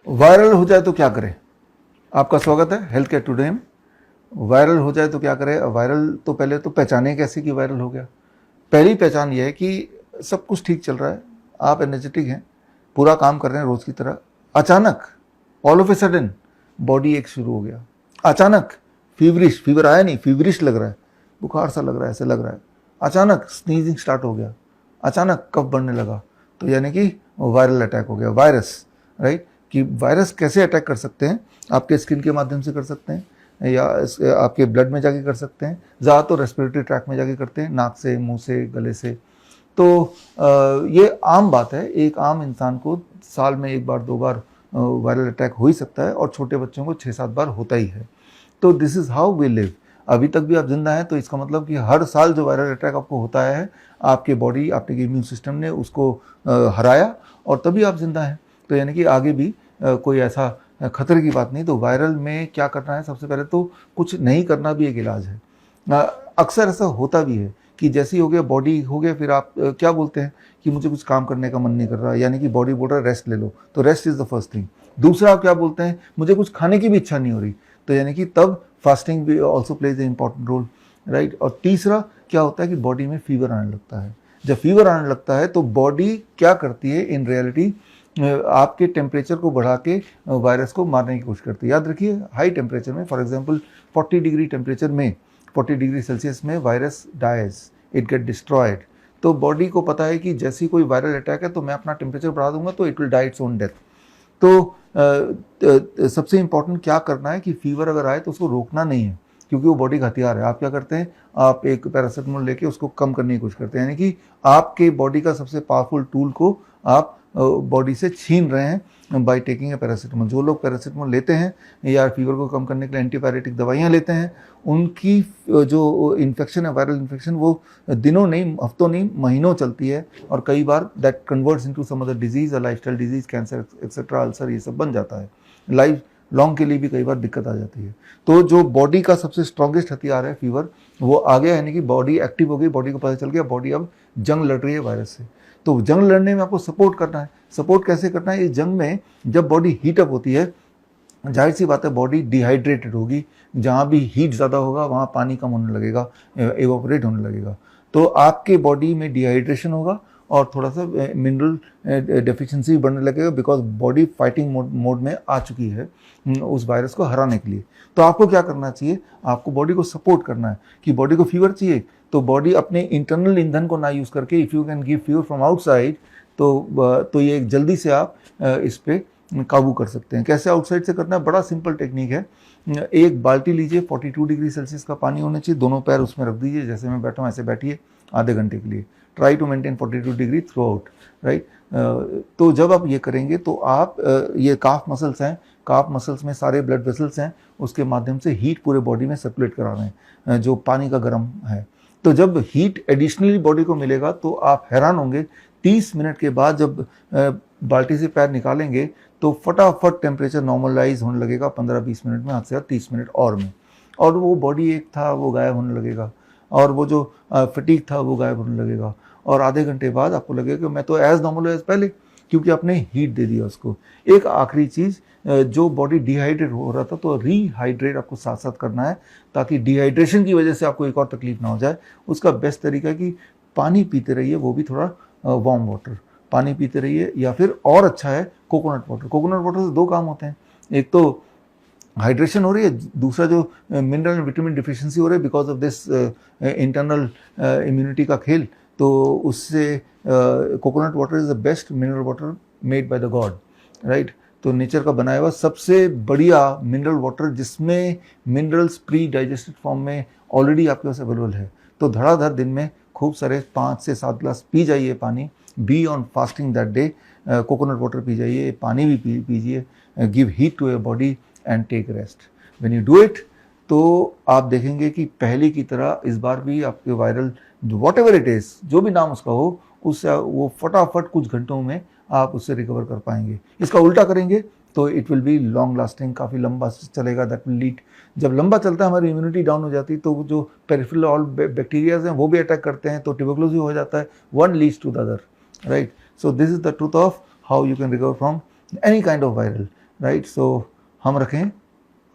Viral हो जाए तो क्या करें? आपका स्वागत है हेल्थ केयर टुडे में। वायरल हो जाए तो क्या करें? वायरल तो पहले तो पहचाने कैसे कि वायरल हो गया। पहली पहचान ये है कि सब कुछ ठीक चल रहा है, आप एनर्जेटिक हैं, पूरा काम कर रहे हैं रोज की तरह, अचानक all of a sudden body एक शुरू हो गया। अचानक फीवरिश, फीवर आया नहीं, फीवरिश लग रहा है, बुखार सा लग रहा है, ऐसे लग रहा है। अचानक स्नीजिंग स्टार्ट हो गया, अचानक कफ बढ़ने लगा, तो यानी कि वायरल अटैक हो गया। वायरस, राइट, कि वायरस कैसे अटैक कर सकते हैं? आपके स्किन के माध्यम से कर सकते हैं या आपके ब्लड में जाके कर सकते हैं। ज़्यादा तो रेस्पिरेटरी ट्रैक में जाके करते हैं, नाक से, मुंह से, गले से। तो ये आम बात है, एक आम इंसान को साल में एक बार दो बार वायरल अटैक हो ही सकता है, और छोटे बच्चों को 6-7 बार होता ही है। तो this is how we live. अभी तक भी आप जिंदा हैं, तो इसका मतलब कि हर साल जो वायरल अटैक आपको होता है, आपके बॉडी, आपके इम्यून सिस्टम ने उसको हराया, और तभी आप जिंदा हैं। तो यानी कि आगे भी कोई ऐसा खतरे की बात नहीं। तो वायरल में क्या करना है? सबसे पहले तो कुछ नहीं करना भी एक इलाज है। अक्सर ऐसा होता भी है कि जैसे ही हो गया, बॉडी हो गया, फिर आप क्या बोलते हैं कि मुझे कुछ काम करने का मन नहीं कर रहा, यानी कि बॉडी बोल रहा है रेस्ट ले लो, तो rest is the first thing. दूसरा आप क्या बोलते हैं? मुझे कुछ खाने की भी इच्छा नहीं हो रही, तो यानी कि तब फास्टिंग भी also plays a important role, right. और तीसरा क्या होता है कि बॉडी में फीवर आने लगता है। जब फीवर आने लगता है तो बॉडी क्या करती है इन रियलिटी, आपके टेम्परेचर को बढ़ा के वायरस को मारने की कोशिश करती है। याद रखिए, हाई टेम्परेचर में, फॉर एग्जांपल 40 डिग्री टेम्परेचर में, 40 डिग्री सेल्सियस में virus dies, it get destroyed. तो बॉडी को पता है कि जैसे ही कोई वायरल अटैक है तो मैं अपना टेम्परेचर बढ़ा दूंगा तो it will die its own death. तो सबसे इंपॉर्टेंट क्या करना है कि फीवर अगर आए तो उसको रोकना नहीं है, क्योंकि वो बॉडी का हथियार है। आप क्या करते हैं? आप एक पैरासिटामोल लेके उसको कम करने की कोशिश करते हैं, यानी कि आपके बॉडी का सबसे पावरफुल टूल को आप बॉडी से छीन रहे हैं बाय टेकिंग ए पैरासिटामोल। जो लोग पैरासिटामोल लेते हैं या फीवर को कम करने के लिए एंटीबायोटिक दवाइयाँ लेते हैं, उनकी जो इन्फेक्शन है, वायरल इन्फेक्शन, वो दिनों नहीं, हफ्तों नहीं, महीनों चलती है, और कई बार that converts into some other disease, lifestyle disease, cancer etcetera, ulcer, ये सब बन जाता है। लाइफ लॉन्ग के लिए भी कई बार दिक्कत आ जाती है। तो जो बॉडी का सबसे स्ट्रॉन्गेस्ट हथियार है फीवर, वो आ गया, यानी कि बॉडी एक्टिव हो गई, बॉडी को पता चल गया बॉडी अब जंग लड़ रही है वायरस से। तो जंग लड़ने में आपको सपोर्ट करना है। सपोर्ट कैसे करना है? इस जंग में जब बॉडी हीटअप होती है, जाहिर सी बात है बॉडी डिहाइड्रेटेड होगी, जहाँ भी हीट ज़्यादा होगा वहाँ पानी कम होने लगेगा, एवोपरेट होने लगेगा, तो आपके बॉडी में डिहाइड्रेशन होगा और थोड़ा सा मिनरल डेफिशिएंसी बढ़ने लगेगा, बिकॉज बॉडी फाइटिंग मोड में आ चुकी है उस वायरस को हराने के लिए। तो आपको क्या करना चाहिए? आपको बॉडी को सपोर्ट करना है कि बॉडी को फीवर चाहिए, तो बॉडी अपने इंटरनल ईंधन को ना यूज़ करके, if you can give fever from outside, तो ये जल्दी से आप इस पर काबू कर सकते हैं। कैसे आउटसाइड से करना है? बड़ा सिंपल टेक्निक है। एक बाल्टी लीजिए, 42 डिग्री सेल्सियस का पानी होना चाहिए, दोनों पैर उसमें रख दीजिए, जैसे मैं बैठा हूँ ऐसे बैठिए आधे घंटे के लिए। Try to maintain 42 degree throughout, right. तो जब आप ये करेंगे तो आप ये काफ मसल्स हैं, काफ मसल्स में सारे ब्लड वेसल्स हैं, उसके माध्यम से हीट पूरे बॉडी में सर्कुलेट करा रहे हैं, जो पानी का गर्म है। तो जब हीट एडिशनली बॉडी को मिलेगा तो आप हैरान होंगे, 30 मिनट के बाद जब बाल्टी से पैर निकालेंगे तो फटाफट टेम्परेचर नॉर्मलाइज होने लगेगा 15-20 मिनट में, हद से 30 मिनट और में, और वो बॉडी एक था वो गायब होने लगेगा, और वो जो फटीग था वो गायब होने लगेगा, और आधे घंटे बाद आपको लगेगा कि मैं तो एज नॉर्मल एज पहले, क्योंकि आपने हीट दे दिया उसको। एक आखिरी चीज़, जो बॉडी डिहाइड्रेट हो रहा था तो रीहाइड्रेट आपको साथ साथ करना है, ताकि डिहाइड्रेशन की वजह से आपको एक और तकलीफ ना हो जाए। उसका बेस्ट तरीका है कि पानी पीते रहिए, वो भी थोड़ा वार्म वाटर पानी पीते रहिए, या फिर और अच्छा है कोकोनट वाटर। कोकोनट वाटर से दो काम होते हैं, एक तो हाइड्रेशन हो रही है, दूसरा जो मिनरल एंड विटामिन डिफिशिएंसी हो रही है because of this internal immunity का खेल, तो उससे coconut water is the best mineral water made by the God, right. तो नेचर का बनाया हुआ सबसे बढ़िया मिनरल वाटर, जिसमें मिनरल्स प्री डाइजेस्टेड फॉर्म में ऑलरेडी आपके पास अवेलेबल है। तो धड़ाधड़ दिन में खूब सारे 5 से 7 ग्लास पी जाइए पानी, be on fasting that day. Coconut water पी जाइए, पानी भी पीजिए, give heat to your body and take rest. When you do it, तो आप देखेंगे कि पहले की तरह इस बार भी आपके viral what ever it is, जो भी नाम उसका हो, उससे वो फटाफट कुछ घंटों में आप उससे रिकवर कर पाएंगे। इसका उल्टा करेंगे तो it will be long lasting, काफ़ी लंबा चलेगा। दैट विल लीड, जब लंबा चलता है हमारी इम्यूनिटी डाउन हो जाती है, तो जो पेरिफेरल ऑल बैक्टीरियाज हैं वो भी अटैक करते हैं, तो ट्यूबरकुलोसिस हो जाता है, one leads to the other, right. So this is the truth of how you can recover from any kind of viral. Right. So हम रखें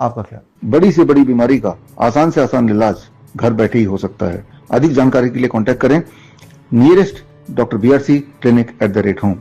आपका ख्याल। बड़ी से बड़ी बीमारी का आसान से आसान इलाज घर बैठे ही हो सकता है। अधिक जानकारी के लिए कांटेक्ट करें nearest doctor BRC clinic @home।